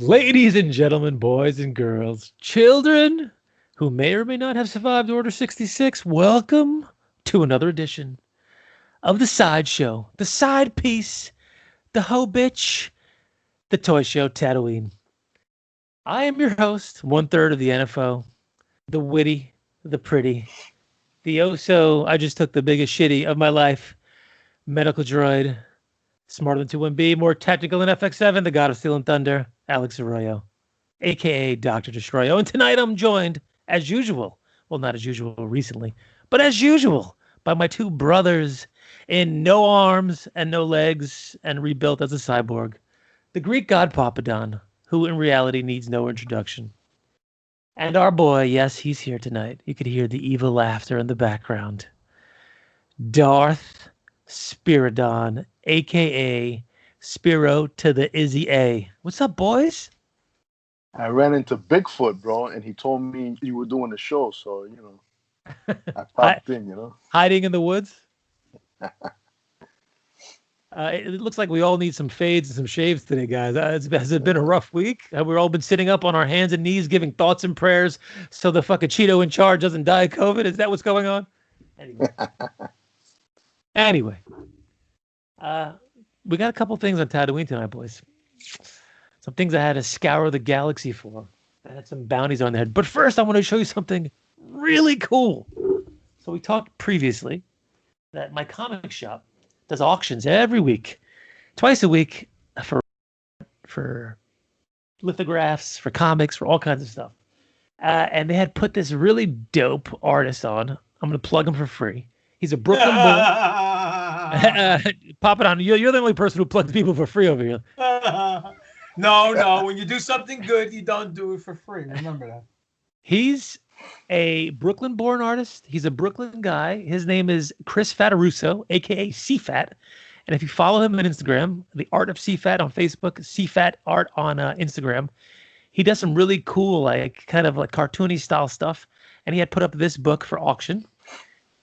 Ladies and gentlemen, boys and girls, children who may or may not have survived Order 66, welcome to another edition of the sideshow, the side piece, the ho bitch, the toy show TaTOYine. I am your host, 1/3 of the NFO, the witty, the pretty, the I just took the biggest shitty of my life, medical droid, smarter than 2-1B, more technical than FX7, the god of steel and thunder, Alex Arroyo, a.k.a. Dr. Destroyo. And tonight I'm joined, as usual, well, not as usual recently, but as usual, by my two brothers in no arms and no legs and rebuilt as a cyborg, the Greek god Papadon, who in reality needs no introduction. And our boy, yes, he's here tonight. You could hear the evil laughter in the background. Darth Spiridon, a.k.a. Spiro to the Izzy A. What's up, boys? I ran into Bigfoot, bro, and he told me you were doing the show, so, I popped in, Hiding in the woods? It looks like we all need some fades and some shaves today, guys. Has it been a rough week? Have we all been sitting up on our hands and knees giving thoughts and prayers so the fucking Cheeto in charge doesn't die of COVID? Is that what's going on? Anyway. We got a couple things on TaTOYine tonight, boys. Some things I had to scour the galaxy for. I had some bounties on there. But first, I want to show you something really cool. So we talked previously that my comic shop does auctions every week, twice a week for lithographs, for comics, for all kinds of stuff. And they had put this really dope artist on. I'm going to plug him for free. He's a Brooklyn boy. Pop it on. You're the only person who plugs people for free over here. No. When you do something good, you don't do it for free. Remember that. He's a Brooklyn-born artist. He's a Brooklyn guy. His name is Chris Fataruso, a.k.a. Cfat. And if you follow him on Instagram, The Art of Cfat on Facebook, Cfat Art on Instagram, he does some really cool, kind of cartoony style stuff. And he had put up this book for auction,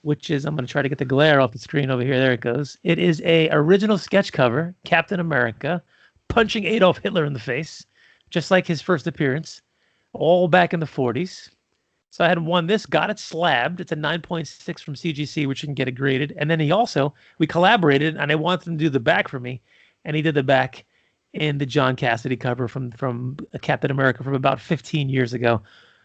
which is, I'm going to try to get the glare off the screen over here. There it goes. It is a original sketch cover, Captain America, punching Adolf Hitler in the face, just like his first appearance, all back in the 40s. So I had won this, got it slabbed. It's a 9.6 from CGC, which you can get it graded. And then we collaborated, and I wanted him to do the back for me, and he did the back in the John Cassidy cover from Captain America from about 15 years ago.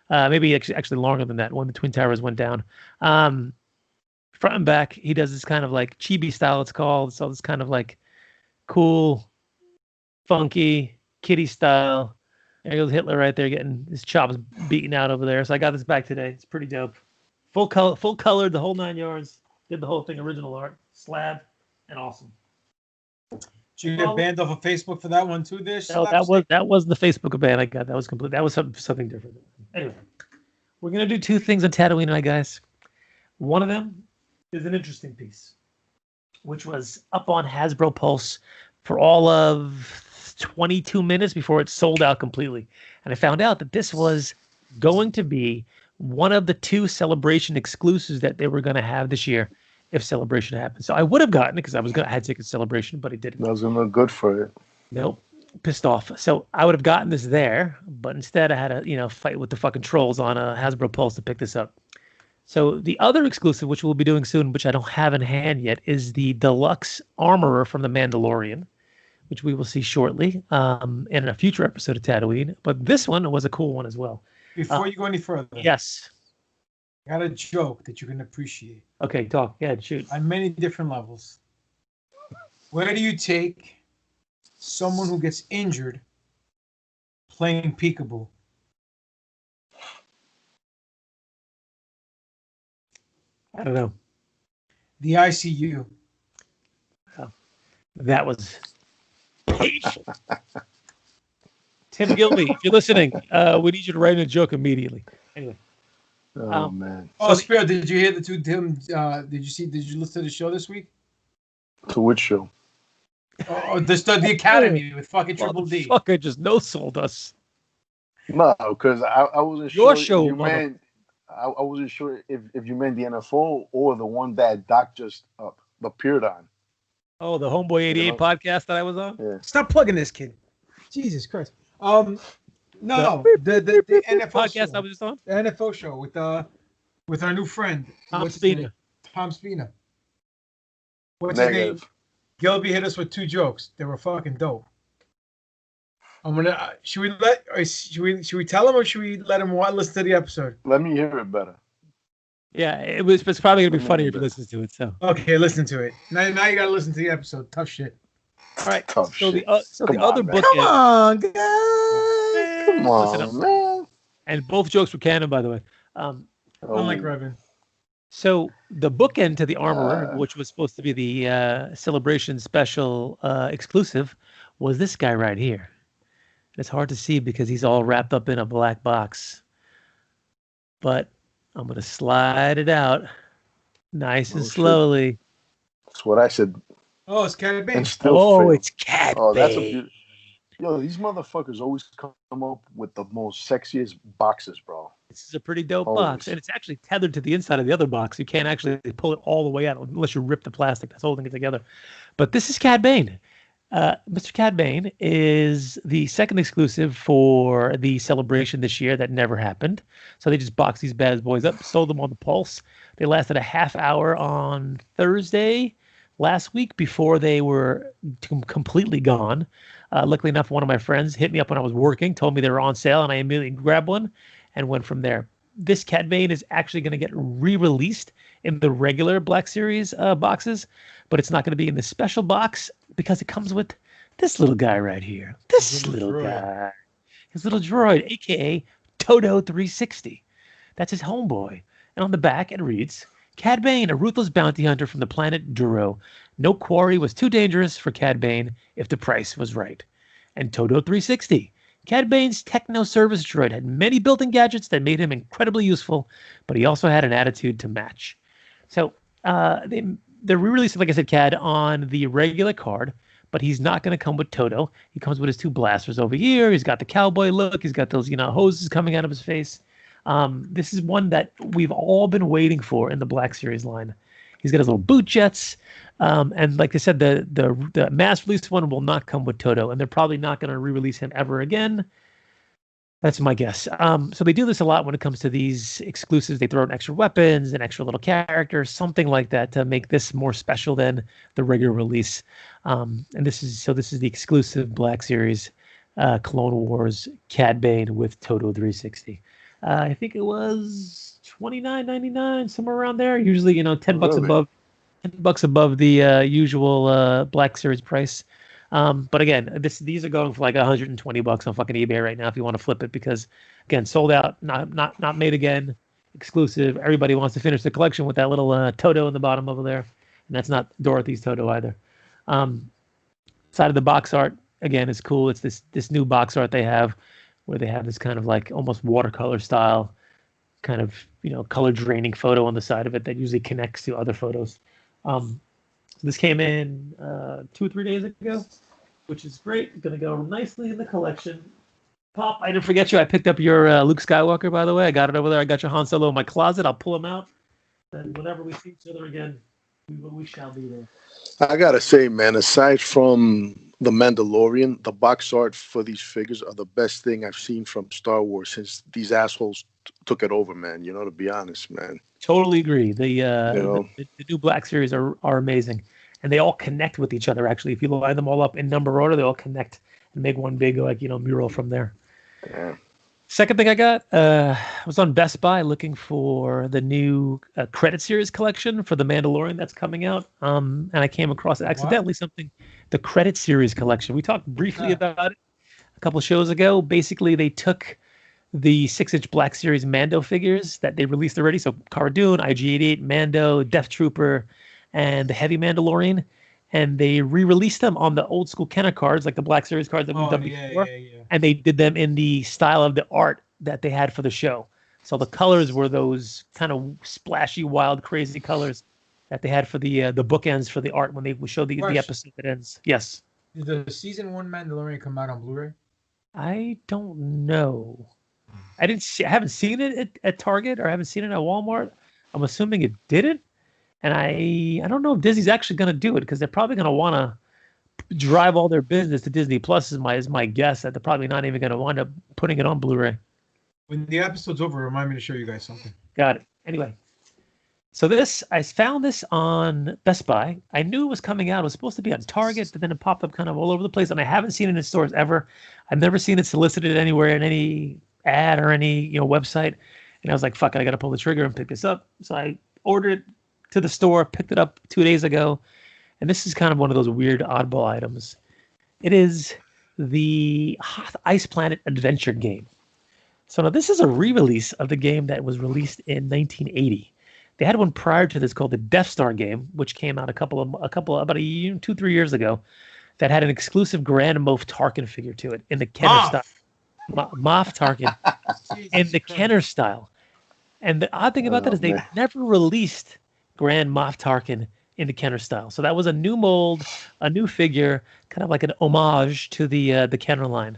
Maybe actually longer than that, when the Twin Towers went down. Front and back, he does this kind of chibi style, it's called. So this kind of cool, funky, kiddie style. There goes Hitler right there getting his chops beaten out over there. So I got this back today. It's pretty dope. Full colored, the whole 9 yards. Did the whole thing, original art, slab, and awesome. Did you get banned off of Facebook for that one too, Dish? No, that was the Facebook ban I got. That was complete. That was something different. Anyway, we're gonna do two things on TaTOYine tonight, guys. One of them is an interesting piece, which was up on Hasbro Pulse for all of 22 minutes before it sold out completely. And I found out that this was going to be one of the two Celebration exclusives that they were going to have this year if Celebration happened. So I would have gotten it because I had tickets to Celebration, but it didn't. Doesn't look good for it. Nope. Pissed off. So I would have gotten this there, but instead I had to, fight with the fucking trolls on Hasbro Pulse to pick this up. So the other exclusive, which we'll be doing soon, which I don't have in hand yet, is the deluxe armorer from The Mandalorian, which we will see shortly in a future episode of TaTOYine. But this one was a cool one as well. Before you go any further. Yes. I got a joke that you can appreciate. Okay, talk. Yeah, shoot. On many different levels. Where do you take someone who gets injured playing peekaboo? I don't know. The ICU. Oh, that was patient. Tim Gilby, if you're listening, we need you to write in a joke immediately. Anyway. Oh man. Oh, Spiro, did you hear the two Tim? Did you listen to the show this week? To which show? Oh, the Academy with fucking Triple D. Fucker just no sold us. No, because I wasn't Your sure. show, I wasn't sure if you meant the NFL or the one that Doc just appeared on. Oh, the Homeboy 88 podcast that I was on? Yeah. Stop plugging this kid. Jesus Christ. No, the NFL podcast show. I was just on. The NFL show with our new friend. Tom What's his Spina. name? Tom Spina. What's his name? Negative. Gilby hit us with 2 jokes. They were fucking dope. I'm gonna. Should we tell him or should we let him listen to the episode? Let me hear it better. Yeah, it's probably gonna be Let me funnier if hear you it. listen to it. So Okay, listen to it. Now you gotta listen to the episode. Tough shit. all right. Tough So shit. the other man. bookend. Come on, guys. Come Listen up. on, man. And both jokes were canon, by the way. Unlike Revan. So the bookend to the Armorer, which was supposed to be the Celebration special exclusive, was this guy right here. It's hard to see because he's all wrapped up in a black box. But I'm going to slide it out nice and slowly. Shit. That's what I said. Oh, it's Cad Bane. And still failed. It's Cad Oh, that's a Bane. beautiful. Yo, these motherfuckers always come up with the most sexiest boxes, bro. This is a pretty dope box, and it's actually tethered to the inside of the other box. You can't actually pull it all the way out unless you rip the plastic that's holding it together. But this is Cad Bane. Mr. Cad Bane is the second exclusive for the celebration this year that never happened. So they just boxed these bad boys up, sold them on the Pulse. They lasted a half hour on Thursday last week before they were completely gone. Luckily enough, one of my friends hit me up when I was working, told me they were on sale, and I immediately grabbed one and went from there. This Cad Bane is actually going to get re-released in the regular Black Series boxes, but it's not going to be in the special box because it comes with this little guy right here. This little guy. His little droid, a.k.a. TaTOYine. That's his homeboy. And on the back, it reads, Cad Bane, a ruthless bounty hunter from the planet Duro. No quarry was too dangerous for Cad Bane if the price was right. And TaTOYine. Cad Bane's techno service droid had many built-in gadgets that made him incredibly useful, but he also had an attitude to match. So they're re-releasing, like I said, Cad on the regular card, but he's not going to come with Toto. He comes with his 2 blasters over here. He's got the cowboy look. He's got those, hoses coming out of his face. This is one that we've all been waiting for in the Black Series line. He's got his little boot jets. And like I said, the mass release one will not come with Toto, and they're probably not going to re-release him ever again. That's my guess. So they do this a lot when it comes to these exclusives. They throw in extra weapons and extra little characters, something like that, to make this more special than the regular release. And this is the exclusive Black Series Clone Wars Cad Bane with TaTOYine. I think it was $29.99, somewhere around there. Usually, $10 above the usual Black Series price. But again, these are going for like $120 on fucking eBay right now if you want to flip it, because again, sold out, not made again, exclusive. Everybody wants to finish the collection with that little Toto in the bottom over there, and that's not Dorothy's Toto either. Side of the box art again is cool. It's this new box art they have, where they have this kind of like almost watercolor style, kind of color draining photo on the side of it that usually connects to other photos. This came in 2 or 3 days ago, which is great. Going to go nicely in the collection. Pop, I didn't forget you. I picked up your Luke Skywalker, by the way. I got it over there. I got your Han Solo in my closet. I'll pull him out. And whenever we see each other again, we shall be there. I got to say, man, aside from The Mandalorian, the box art for these figures are the best thing I've seen from Star Wars since these assholes took it over, man. To be honest, man. Totally agree. The new Black Series are amazing, and they all connect with each other. Actually, if you line them all up in number order, they all connect and make one big mural from there. Yeah. Second thing I got, I was on Best Buy looking for the new credit series collection for The Mandalorian that's coming out, and I came across accidentally the credit series collection. We talked briefly about it a couple of shows ago. Basically, they took the 6-inch Black Series Mando figures that they released already. So Cara Dune, IG-88, Mando, Death Trooper, and the Heavy Mandalorian. And they re-released them on the old school Kenner cards, like the Black Series cards that we've done before. Yeah. And they did them in the style of the art that they had for the show. So the colors were those kind of splashy, wild, crazy colors that they had for the bookends for the art when they showed the episode that ends. Yes. Did the season 1 Mandalorian come out on Blu-ray? I don't know. I haven't seen it at Target, or I haven't seen it at Walmart. I'm assuming it didn't, and I don't know if Disney's actually going to do it, because they're probably going to want to drive all their business to Disney Plus is my guess that they're probably not even going to wind up putting it on Blu-ray. When the episode's over, remind me to show you guys something. Got it. Anyway, so I found this on Best Buy. I knew it was coming out. It was supposed to be on Target, but then it popped up kind of all over the place, and I haven't seen it in stores ever. I've never seen it solicited anywhere in any ad or any website. And I was like, fuck it, I got to pull the trigger and pick this up. So I ordered it to the store, picked it up 2 days ago. And this is kind of one of those weird oddball items. It is the Hoth Ice Planet adventure game. So now this is a re-release of the game that was released in 1980. They had one prior to this called the Death Star game, which came out about a year, 2-3 years ago, that had an exclusive Grand Moff Tarkin figure to it in the Kenner style. Moff Tarkin in the Kenner style. And the odd thing about that is they never released Grand Moff Tarkin in the Kenner style. So that was a new mold, a new figure, kind of like an homage to the Kenner line.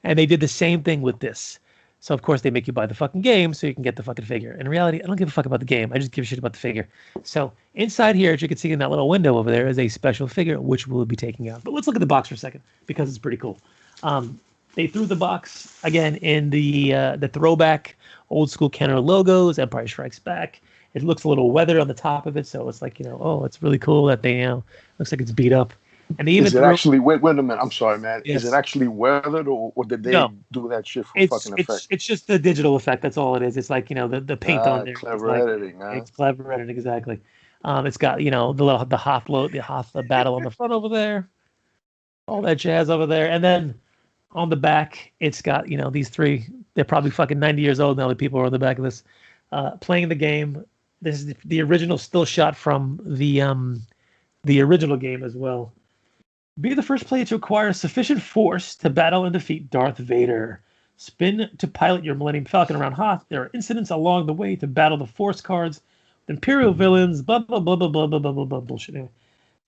And they did the same thing with this. So of course they make you buy the fucking game so you can get the fucking figure. In reality, I don't give a fuck about the game. I just give a shit about the figure. So inside here, as you can see in that little window over there, is a special figure, which we'll be taking out. But let's look at the box for a second, because it's pretty cool. They threw the box again in the throwback old school Kenner logos, Empire Strikes Back. It looks a little weathered on the top of it, so it's like, oh, it's really cool that they, looks like it's beat up. And they even actually, wait a minute, I'm sorry, man. Yes. Is it actually weathered, or did they do that shit for fucking effect? It's just the digital effect, that's all it is. It's like, the paint on there. Clever editing, huh? It's clever editing, exactly. It's got, the Hoth battle on the front over there, all that jazz over there. And then on the back, it's got, these three, they're probably fucking 90 years old now, the people are on the back of this, playing the game. This is the original still shot from the original game as well. Be the first player to acquire sufficient force to battle and defeat Darth Vader. Spin to pilot your Millennium Falcon around Hoth. There are incidents along the way to battle the Force cards, Imperial villains, blah, blah, blah, blah, blah, blah, blah, blah, blah, bullshit. Anyway.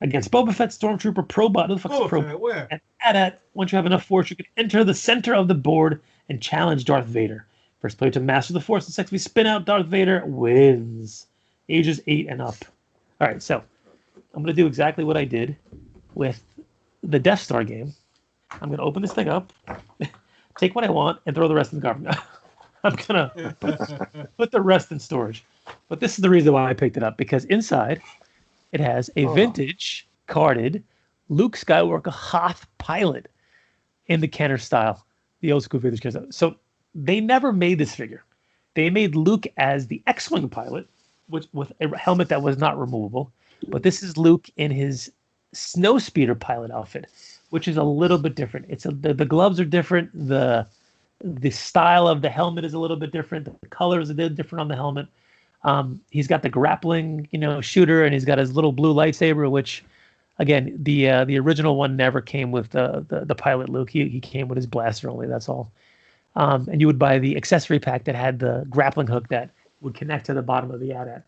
Against Boba Fett, Stormtrooper, Probot. Who the fuck's Probot? Where? And at once you have enough force, you can enter the center of the board and challenge Darth Vader. First player to master the force and successfully spin out Darth Vader wins. Ages 8 and up. All right, so I'm going to do exactly what I did with the Death Star game. I'm going to open this thing up, take what I want, and throw the rest in the garbage. I'm going to put the rest in storage. But this is the reason why I picked it up, because inside it has a vintage carded Luke Skywalker Hoth pilot in the Kenner style, the old school vintage Kenner style. So they never made this figure. They made Luke as the X-Wing pilot, with a helmet that was not removable. But this is Luke in his Snowspeeder pilot outfit, which is a little bit different. The gloves are different. The style of the helmet is a little bit different. The color is a little different on the helmet. He's got the grappling, shooter, and he's got his little blue lightsaber, which, again, the original one never came with the pilot Luke. He came with his blaster only. That's all. And you would buy the accessory pack that had the grappling hook that would connect to the bottom of the AT-AT.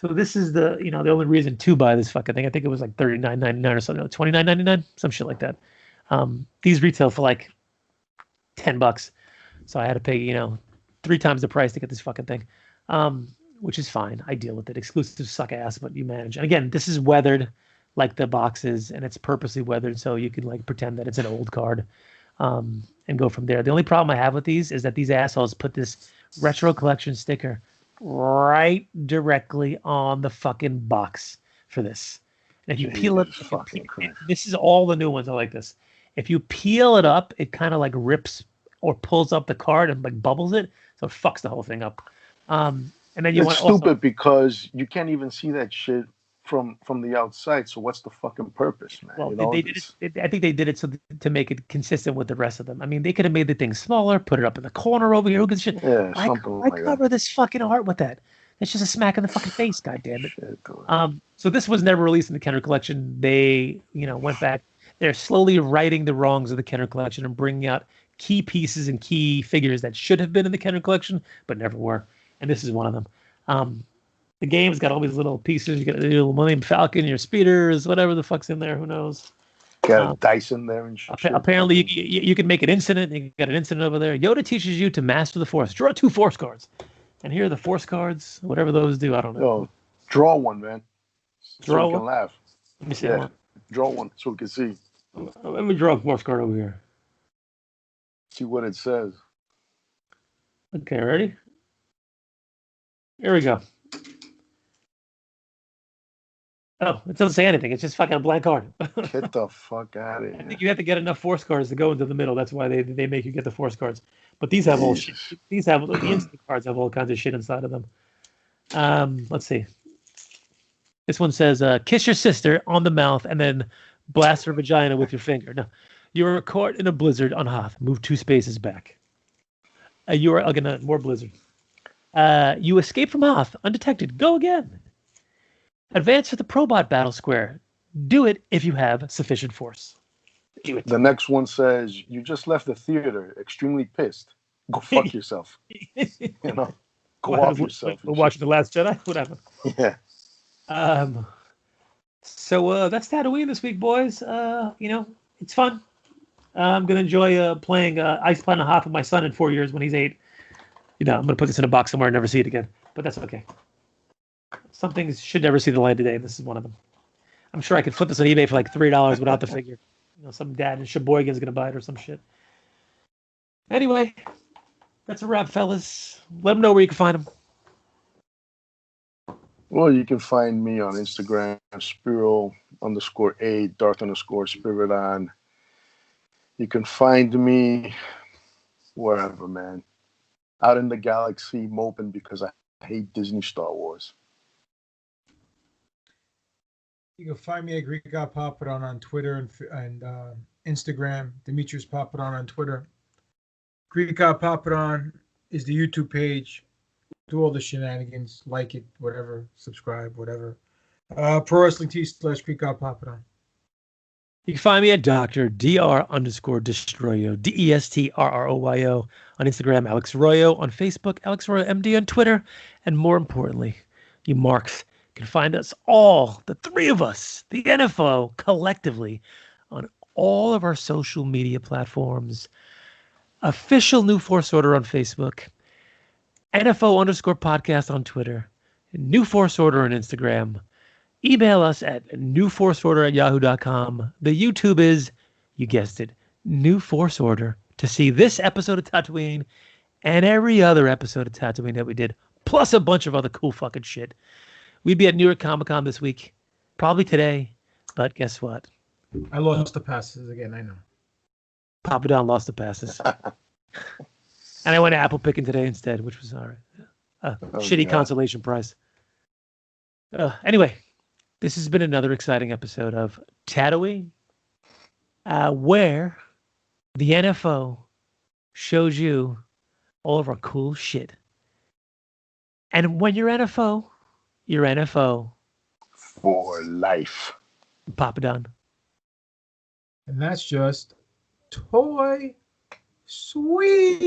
So this is the only reason to buy this fucking thing. I think it was like $39.99 or something, $29.99, some shit like that. These retail for like $10, so I had to pay 3 times the price to get this fucking thing, which is fine. I deal with it. Exclusive suck ass, but you manage. And again, this is weathered like the boxes, and it's purposely weathered so you can like pretend that it's an old card, and go from there. The only problem I have with these is that these assholes put this retro collection sticker right directly on the fucking box for this. And if you peel it, this is all the new ones are like this. If you peel it up, it kind of like rips or pulls up the card and like bubbles it, so it fucks the whole thing up. And then it's stupid because you can't even see that shit from the outside. So what's the fucking purpose, man? Well, they did it. I think they did it to make it consistent with the rest of them. I mean, they could have made the thing smaller, put it up in the corner over here. Who gives shit? Yeah, why cover this fucking art with that? It's just a smack in the fucking face, goddammit. So this was never released in the Kenner collection. They, went back. They're slowly righting the wrongs of the Kenner collection and bringing out key pieces and key figures that should have been in the Kenner collection but never were. And this is one of them. The game's got all these little pieces. You got the little Millennium Falcon, your speeders, whatever the fuck's in there. Who knows? Got a dice in there and shit. Apparently, you can make an incident. You got an incident over there. Yoda teaches you to master the Force. Draw 2 Force cards. And here are the Force cards. Whatever those do, I don't know. Yo, draw one, man. Draw so we can laugh. Let me see one. Draw one so we can see. Let me draw a force card over here. See what it says. Okay, ready? Here we go. Oh, it doesn't say anything. It's just fucking a blank card. Get the fuck out of I here. think you have to get enough force cards to go into the middle. That's why they make you get the force cards. But these have all shit. Jesus. These have the instant cards have all kinds of shit inside of them. Let's see. This one says, "Kiss your sister on the mouth and then blast her vagina with your finger." No, you are caught in a blizzard on Hoth. Move 2 spaces back. You are again more blizzard. You escape from Hoth undetected. Go again. Advance to the Probot battle square. Do it if you have sufficient force. Do it. The next one says, you just left the theater, extremely pissed. Go fuck yourself. You know? Go off yourself. We're watching The Last Jedi? What happened? Yeah. So that's TaTOYine this week, boys. It's fun. I'm going to enjoy playing Ice Planet Hoth with my son in 4 years when he's 8. I'm going to put this in a box somewhere and never see it again. But that's okay. Some things should never see the light of day, and this is one of them. I'm sure I could flip this on eBay for like $3 without the figure. Some dad in Sheboygan's going to buy it or some shit. Anyway, that's a wrap, fellas. Let them know where you can find them. Well, you can find me on Instagram, Spiro_A, Darth_Spirit. You can find me wherever, man. Out in the galaxy, moping because I hate Disney Star Wars. You can find me at Greek God Papadon on Twitter and Instagram. Demetrius Papadon on Twitter. Greek God Papadon is the YouTube page. Do all the shenanigans, like it, whatever, subscribe, whatever. Pro Wrestling T/Greek God Papadon. You can find me at Dr. Destroyo, on Instagram, Alex Royo on Facebook, Alex Royo MD on Twitter, and more importantly, you marks can find us all, the 3 of us, the NFO, collectively, on all of our social media platforms. Official New Force Order on Facebook, NFO_podcast on Twitter, New Force Order on Instagram. Email us at newforceorder@yahoo.com. The YouTube is, you guessed it, New Force Order, to see this episode of TaTOYine and every other episode of TaTOYine that we did, plus a bunch of other cool fucking shit. We'd be at New York Comic Con this week, probably today, but guess what? I lost the passes again, I know. Papadon lost the passes. And I went apple picking today instead, which was all right. Shitty consolation prize. Anyway, this has been another exciting episode of TaTOYine, where the NFO shows you all of our cool shit. And when you're NFO, you're NFO. For life. Papadon. And that's just Toy Sweet.